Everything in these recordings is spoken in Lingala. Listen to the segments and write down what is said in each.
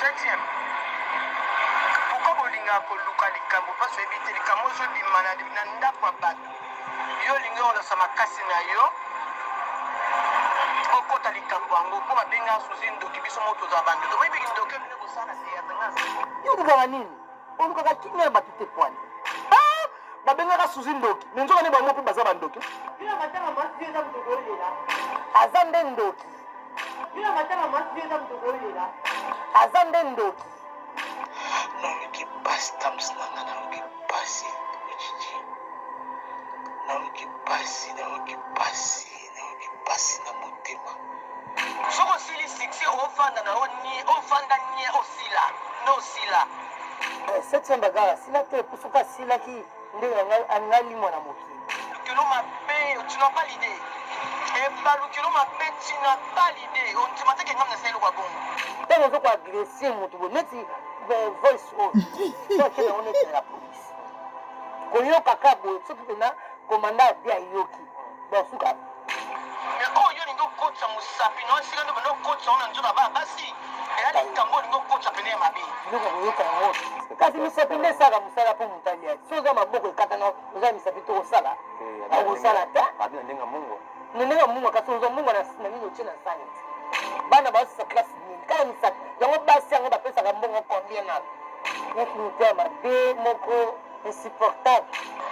Septième. Pourquoi bolinga koluka likambo parce que ebite likambo zo bimana na ndako ya bato. Yo linga on sa makasi na yo. Okota likambo yango po babenga suzi ndoki biso moto za bando. To bibi ndoki bino kosala te ya tanga. Yo ndika nini? Oluka kinga bato te pwani. Babenga suzi ndoki. Nzoka ne ba mo pe baza bandoki. Bila matanga masi eza mutokolela. Azande ndoki. Bila matanga masi eza mutokolela. Azande ndoki. Naoki pasi tamsnanga naoki pasi ojiji. Naoki pasi na motema. Soko sili siksi ofanda na ofanda nye osila. No sila. Septième bagara sila te pusuka sila ki ndenge angali mwana moki. Tu n'as pas l'idée. Et balukilo mabe tu n'as pas l'idée. On te mate que ngam na selo kwa bongo. Tena zo kwa agresser mutu bo neti voice off. So que on est la police. Koyo kakabo soki pena commandant dia yoki. Bon suka. Mais oh yo ningo coach musapi no sika ndo no coach ona njoka ba basi. Et ali kambo ningo coach apene mabe. Ndoko yoka ngo. Kasi misapinde saka musala po mutalia. Soza maboko ekatana oza misapito osala. Osala ta. Abina ndenga mungu. Nenga mungu kasi oza mungu na nini ochina science. Bana ba sa classe ni. Kala misap. Yango basi yango bapesa ka mbongo combien na. Neki mutema be moko insupportable.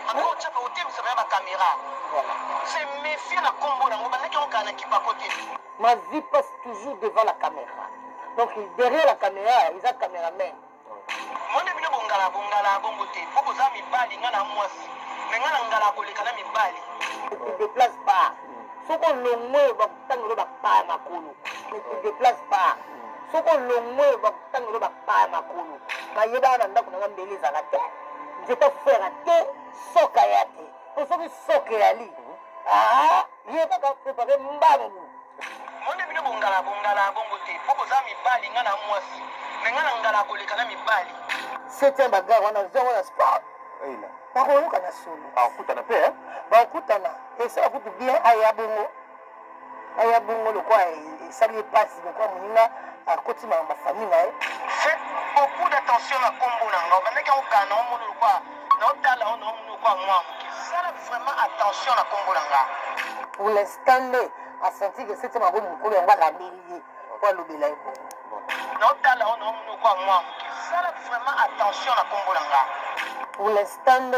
Ako chapa otem sa ba caméra. Voilà. C'est méfier na combo na ngo banaki on kana ki pa côté. Ma vie passe toujours devant la caméra. Donc derrière la caméra, ils ont caméraman. Monde bino bongala bongo te. Poko za mibali ngana mwasi. Mais ngana ngala kolekana mibali. Ne te déplace pas. Ce qu'on l'ongoye va tangolo ba pa makolo. Ne te déplace pas. Ce qu'on l'ongoye va tangolo ba pa makolo. Ma yeba na ndako na mbele za la terre. Je te faire te soka yate. Pour ce qui soka yali. Ah, yeba ka préparer mbangu. Monde bino bongala bongo te. Poko za mibali ngana mwasi. Mais ngana ngala kolekana mibali. C'est un bagarre on a zéro la sport. Eila. Bakoluka na solo. Akutana pe eh? Bakutana. Et ça coûte bien ayabongo. Ayabongo le quoi ça lui passe le quoi moninga à côté ma famille là. Faites beaucoup d'attention à combo na ngo. Banaki on kana on mo quoi. Na otala on mo quoi moi. Ça vraiment attention à combo na nga. Pour l'instant a senti que c'était ma bonne mukolo on va la bélier. Quoi le belay ko. Na otala on mo quoi moi. Ça vraiment attention à combo na nga. Pour l'instant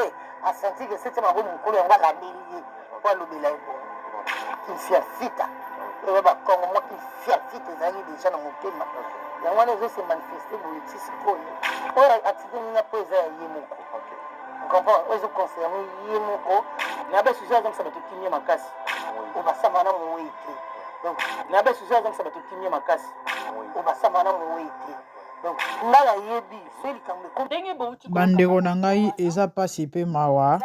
a senti que c'était ma bonne mukolo on va la bélier. Quoi le belay ko. Qui fait fita. Et ba Congo moi qui fait fita zali déjà na motema. La wana zo se manifester pour le tisi ko. Ora atidini na pesa yemoko. On comprend, ils ont concerné yemoko. Na ba sujet comme ça ba to kimia makasi. Obasama na moweite. Donc na ba sujet comme ça ba to kimia makasi. Obasama na moweite. Donc ngala yebi so likambe ko ndenge bouti bandeko na ngai eza pasi pe mawa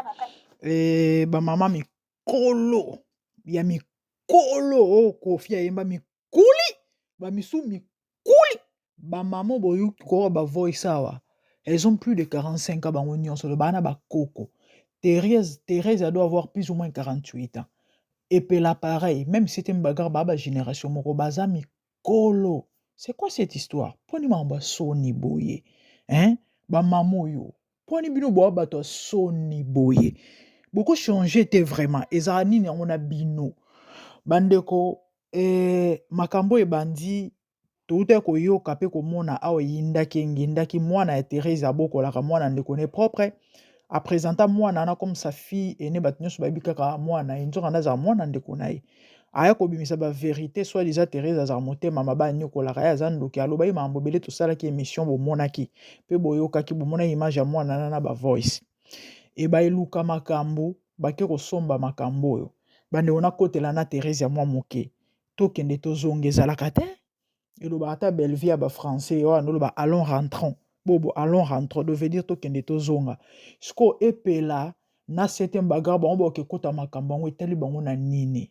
bamama mikolo ya mikolo kofi ayemba mikuli bamisu mikuli bamama boyuki koko bavoice awa elles ont plus de 45 ans bango nyonso le bana bakoko Thérèse elle doit avoir plus ou moins 48 ans et puis là pareil même si c'était une bagarre baba génération moko baza mikolo. C'est quoi cette histoire? Poni mamba soni boye. Hein? Ba mamo yo. Poni bino boa bato soni boye. Beaucoup changé était vraiment. Ezani ni on a bino. Bandeko makambo e bandi tout ko yo kapé ko mona awa yindaki mwana ya Thérèse aboko la mwana ndeko ne propre. A présenter mwana na comme sa fille et ne batnyo so babi kaka mwana inzo na za mwana ndeko naye. Aya kobimisa ba vérité soit déjà Thérèse azar motema maba nyokola kaya zandoki aloba mambo bele to sala ki émission bo monaki pe boyoka ki bo mona image ya mwana na ba voice e ba iluka makambo bake ko somba makambo yo bande ona kotela na Thérèse ya mwa moke to kende to zongeza la kate eloba ata Belleville ya ba français yo anoloba allons rentrons bobo allons rentrons devait dire to kende to zonga sko epela na certain bagarre ba on ke kota makambo ngo etali bango na nini.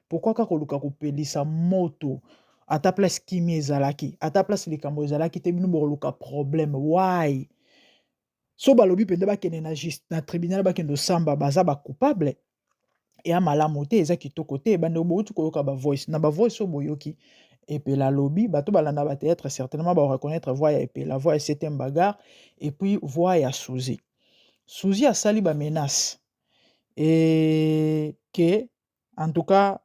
Pourquoi ka koluka kopelisa moto à ta place kimi ezalaki à ta place likambo ezalaki te bino boluka problème why so balobi pende ba kene na juste na tribunal ba kendo samba baza ba coupable et amala moté eza kitoko te bande obo tu koyoka ba voice na ba voice so boyoki epela lobby bato balanda ba théâtre certainement ba reconnaître voix ya epela voix ya septième bagarre et puis voix ya Suzy a sali ba menace et que en tout cas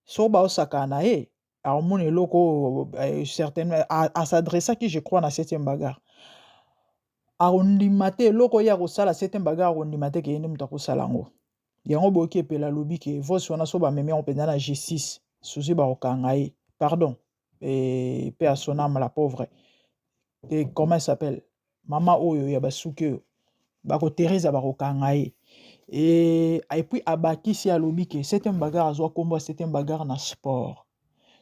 so ba osaka na ye amoni eloko certainement à s'adresser qui je crois na septième bagarre arondima te eloko ya kosala septième bagarre arondima te ke yende moto akosala ngo yango boyoki epela lobi ke voice wana so bamemi yango mpenza na G6 Suzy bakokanga ye pardon et paix à son âme la pauvre et comment elle s'appelle mama oyo ya basuki oyo bakoteresa bakokanga ye et puis abakisi alobi ke septième bagarre azwa kombo septième bagarre na sport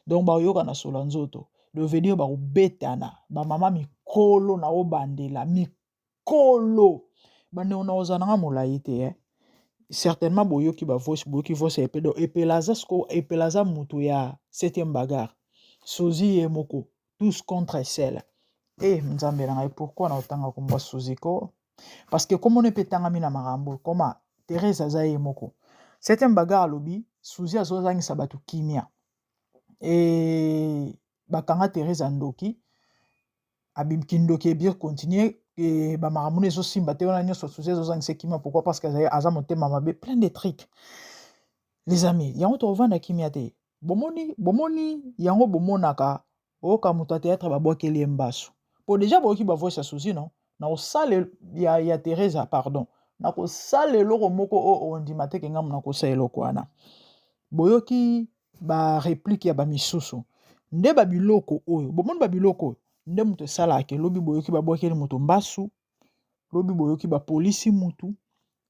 donc bayoka na solo nzoto devenir bakobetana bamama mikolo na obandela mikolo bande ona ozananga molai te certainement boyoki voice epelaza mutu ya septième bagarre Suzy ye moko tous contre celle nzambe na ngai pourquoi na otanga komba Suzy ko parce que comme on est petangami na marambo koma Thérèse aza ye moko septième bagarre alobi Suzy azozangisa bato kimia et bakanga Thérèse andoki abimki ndoki ebir continuer et bamakambo ezosimba te wana nyonso Suzy azozangisa kimia pourquoi parce que aza motema mabe plein de trucs les amis yango tovanda kimia te bomoni yango bomonaka oyoka moto ya théâtre babwakeli ye mbaso po déjà boyoki bavoice ya Suzy non na kosala ya Thérèse pardon na kosala eloko moko oyo ondima te ke ngambo na kosala eloko wana boyoki bareplike ya bamisusu nde babiloko oyo bomoni babiloko oyo nde moto esalaka lobi boyoki babwakeli moto mbasu lobi boyoki bapolisi mutu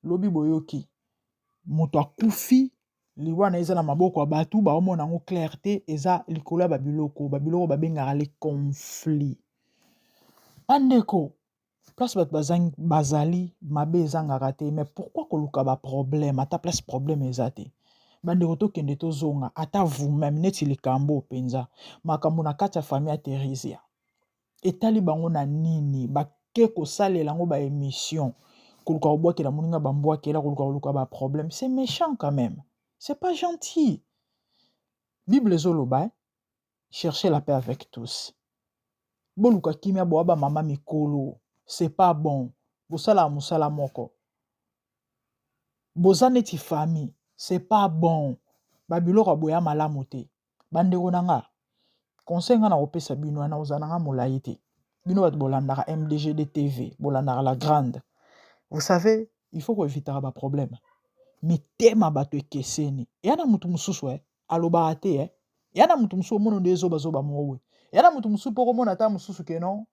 lobi boyoki moto akufi liwana eza na maboko ya bato baomona yango clair te eza likolo ya babiloko babengaka le conflit bandeko place bato bazali mabe ezangaka te mais pourquoi koluka baproblème ata place problème eza te bandeko tokende tozonga ata vous-même neti likambo mpenza makambo na kati ya famille ya Thérésia etali bango na nini bake kosalela yango baémission koluka kobwakela moninga bambwakela koluka baproblème c'est méchant quand même c'est pas gentil Bible ezoloba cherchez la paix avec tous boluka kimia boa bamama mikolo c'est pas bon bosala musala moko boza neti famille c'est pas bon babiloko boya malamu te bandeko nanga conseil nga na kopesa bino wana ozananga molai te bino bato bolandaka MDGD TV bolandaka la grande vous savez il faut koevitaka baproblème mitema bato ekeseni yana mutu mususu alobaka te yana mutu mususu omona nde ezobazoba mowe yana mutu mususu mpo komona ata mususu keno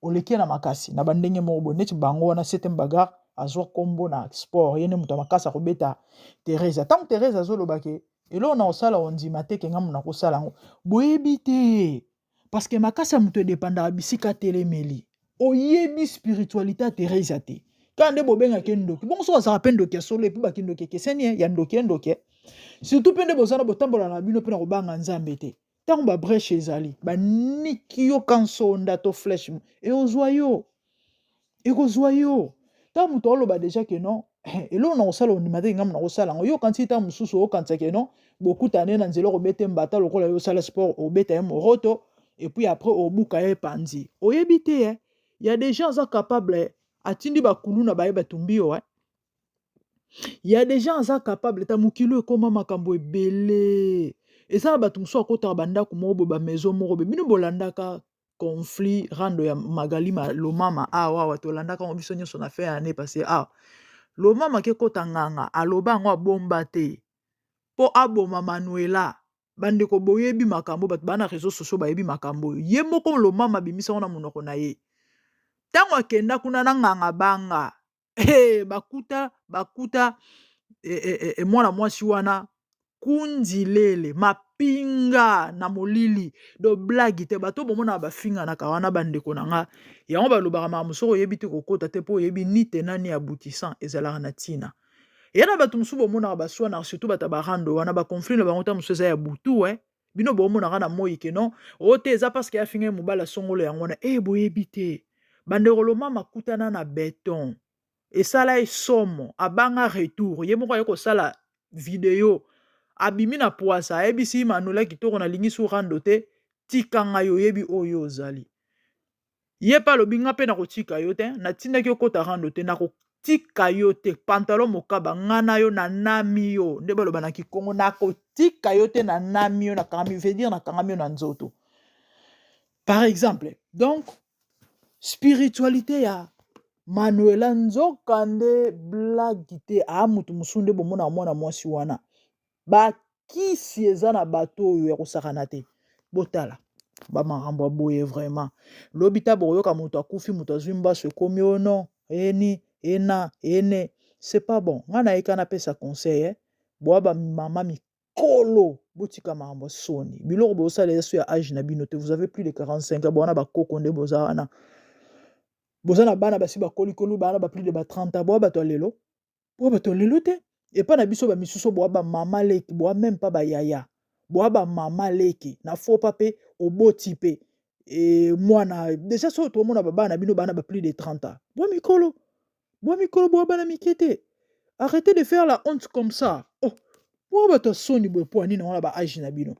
oleki na makasi na bandenge moko boye neti bango wana septième bagarre azwa kombo na sport ye nde moto makasi akobeta Thérèse ntango Thérèse azolobake eloko na kosala ondima te ke ngambo na kosala yango boyebi te parce que makasi ya moto edepandaka bisika atelemeli oyebi spiritualité ya Thérèse te kaka nde bobengaki ndoki bongo so azalaka mpe ndoki ya solo epi baki ndoki ekeseni ya ndoki surtout mpe nde bozana botambola na bino mpe na kobanga nzambe te ntango babreche ezali baniki yo kansonda to flèche ekozwa yo ntango moto oloba deja ke non eloko na kosala ondima te ngambo na kosala yango yo kanti ntango mosusu okanisa ke non bokutana ye na nzela okobeta mbata lokola yo osala sport obeta ye moroto et puis après obuka ye epanzi oyebi te y a des gens aza capable atindi bakulu na baye batumbi yo y a des gens aza capable ta mokilo ekoma makambo ebele eza na bato mosusu akotaka bandako moko boye bamaison moko boye bino bolandaka conflit rando ya Magali Lomama awa tolandaka ngo biso nyonso na fe ya année passé Lomama ke kota nganga aloba ngo abomba te po aboma Manuela bandeko boyebi makambo bato bana réseaux sociaux bayebi makambo ye moko Lomama bimisa na monoko na ye tango akenda kuna na nganga banga bakuta mwana mwasi wana kunzilele mapinga na molili do blagi te bato bomona bafinga na kawana bandeko nanga yango balobaka mamusoko yebi te kokota te po yebi ni tenani aboutissant ezalaka na tina yana bato musu bomona baswana surtout bata barando wana ba conflit na bango ta musu eza ya butu bino bomona kana moyi ke non ote eza parce que afinga mobala songolo yango na boyebi te bandeko Lomama kutana na béton esala esomo abanga retour ye moko ayeko sala video abimi na poasa ayebisi manula kitoko na lingi su rando te tikanga yo yebi oyo ozali ye pa lobi nga pe na kotika yo te na tindaki okota rando te na kotika yo te pantalon mokaba nga na yo na nami yo nde baloba na kikongo na kotika yo te na nami yo na kangami veut dire na kangami yo na nzoto par exemple donc spiritualité ya Manuela nzokande blagi te mutu musunde bomona mwana mwasi wana bakisi eza na bato oyo ya kosakana te botala bamakambo boye vraiment lobi ta boyoka moto akufi moto azwi mbaso ekomi ono eni ena ene c'est pas bon nga na yeka napesa conseil boya bamama mikolo botika makambo soni biloko bosala eso ya age na bino te vous avez plus de 45 ans bona bakoko nde boza wana boza na bana basi bakolikolo bana ba plus de 30 ans boya bato lelo te epa na biso bamisusu boya bamama leki boya même pas bayaya boya bamama leki na fo pa pe oboti pe mwana déjà so tomona babana bino bana ba plus de 30 ans boya mikolo boya bana mikete arrêtez de faire la honte comme ça oh boya bato soni boye po nini wana ba age na bino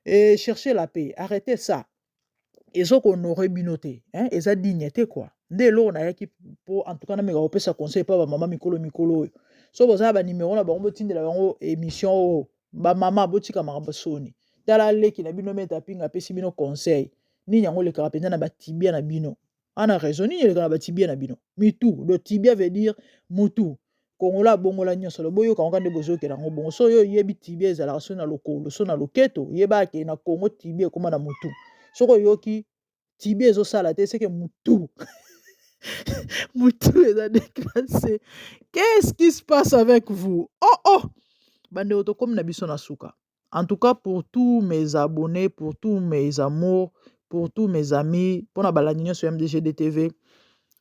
et cherchez la paix arrêtez ça ezoko honorer bino te eza dignité quoi nde eloko nayaki po en tout cas na meka kopesa conseil pa bamama mikolo oyo so bozala banimero na bango botindela bango émission oyo bamama botika makambo soni tala leki na bino meta pinga apesi bino conseil nini yango lekaka mpenza na batibia na bino ana raison nini elekaka na batibia na bino mitu le tibia veut dire mutu kongola abongola nyonso loboyoka ngo nde bozokela yango bongo so oyo yebi tibia ezalaka so na lokolo so na loketo yeba ake na kongo tibia ekoma na mutu soko yoki tibia ezosala te seke mutu mutu eza déclassé qu'est-ce qui se passe avec vous oh bande otokomi na biso na suka en tout cas pour tous mes abonnés pour tous mes amours pour tous mes amis pona balandi nyonso ya MDGD TV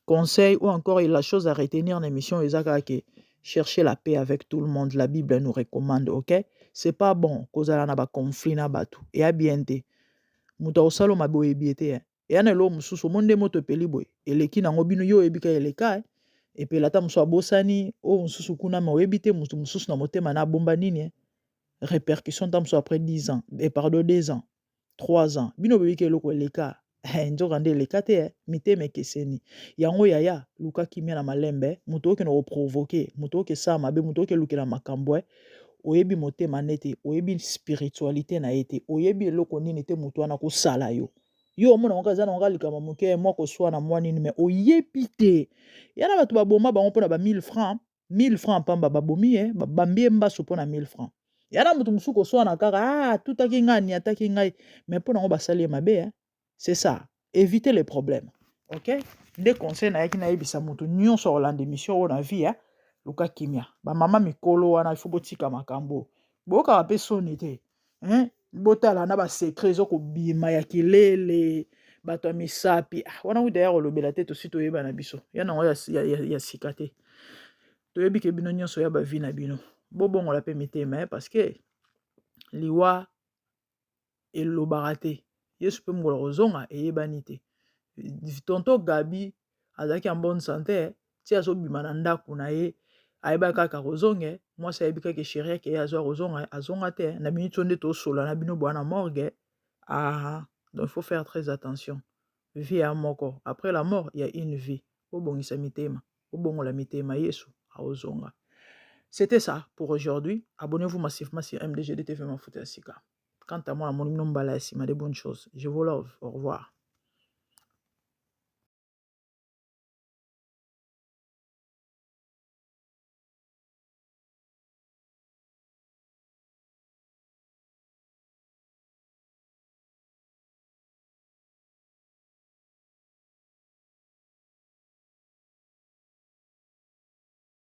conseil ou encore la chose à retenir en émission ezaka ke chercher la paix avec tout le monde la Bible nous recommande ok c'est pas bon kozala na ba conflit na batu et a bien te muta osalo maboye biete ya na lo mususu monde moto peli boy eleki nango bino yo ebika eleka et puis lata muso abosani o mususu kuna ma webite mususu na motema na bomba nini répercussion tamso après 10 ans et pardon 2 ans 3 ans bino bebika eloko eleka nzoka nde eleka te miteme keseni yango yaya luka kimia na malembe muto oke no provoquer muto oke sa mabe muto oke lukela makambo oyebi motema nete oyebi spiritualité na ete oyebi eloko nini te muto wana kosala yo omona ngo kaza na ngo likama moke moko swa na mwa nini mais oyebi te yana bato baboma bango mpona ba 1000 francs pamba babomi babambie mbaso mpona 1000 francs yana mutu musuku oswa na kaka tutaki ngani ataki ngai mais mpona ngo basali mabe c'est ça éviter les problèmes ok nde conseil na yaki na yebisa mutu nyonso olanda émission oyo na vie luka kimia bamama mikolo wana ifo botika makambo boyoka pe soni te botala na basekret ezokobima ya kilele bato ya misapi wana kuta ya kolobela te tosi toyeba na biso ya nango ya sika te toyebi ke bino nyonso ya bavi na bino bobongola pe mitema parce que liwa elobaka te yesu mpe mokolo kozonga eyebani te tonto Gabi azalaki en bonne santé ti azobima na ndako na ye ayeba kaka kozonge mwasi ayebi kaka sheri yake ye azwa kozonga azonga te na minute oyo nde tosola na bino bwana morgue donc il faut faire très attention vie ya moko après la mort il y a une vie obongisa mitema obongola mitema yesu aozonga c'était ça pour aujourd'hui abonnez-vous massivement sur MDGD TV Mafuta ya Sika quant à moi la mon mbala ya sima de bonnes choses je vous love au revoir.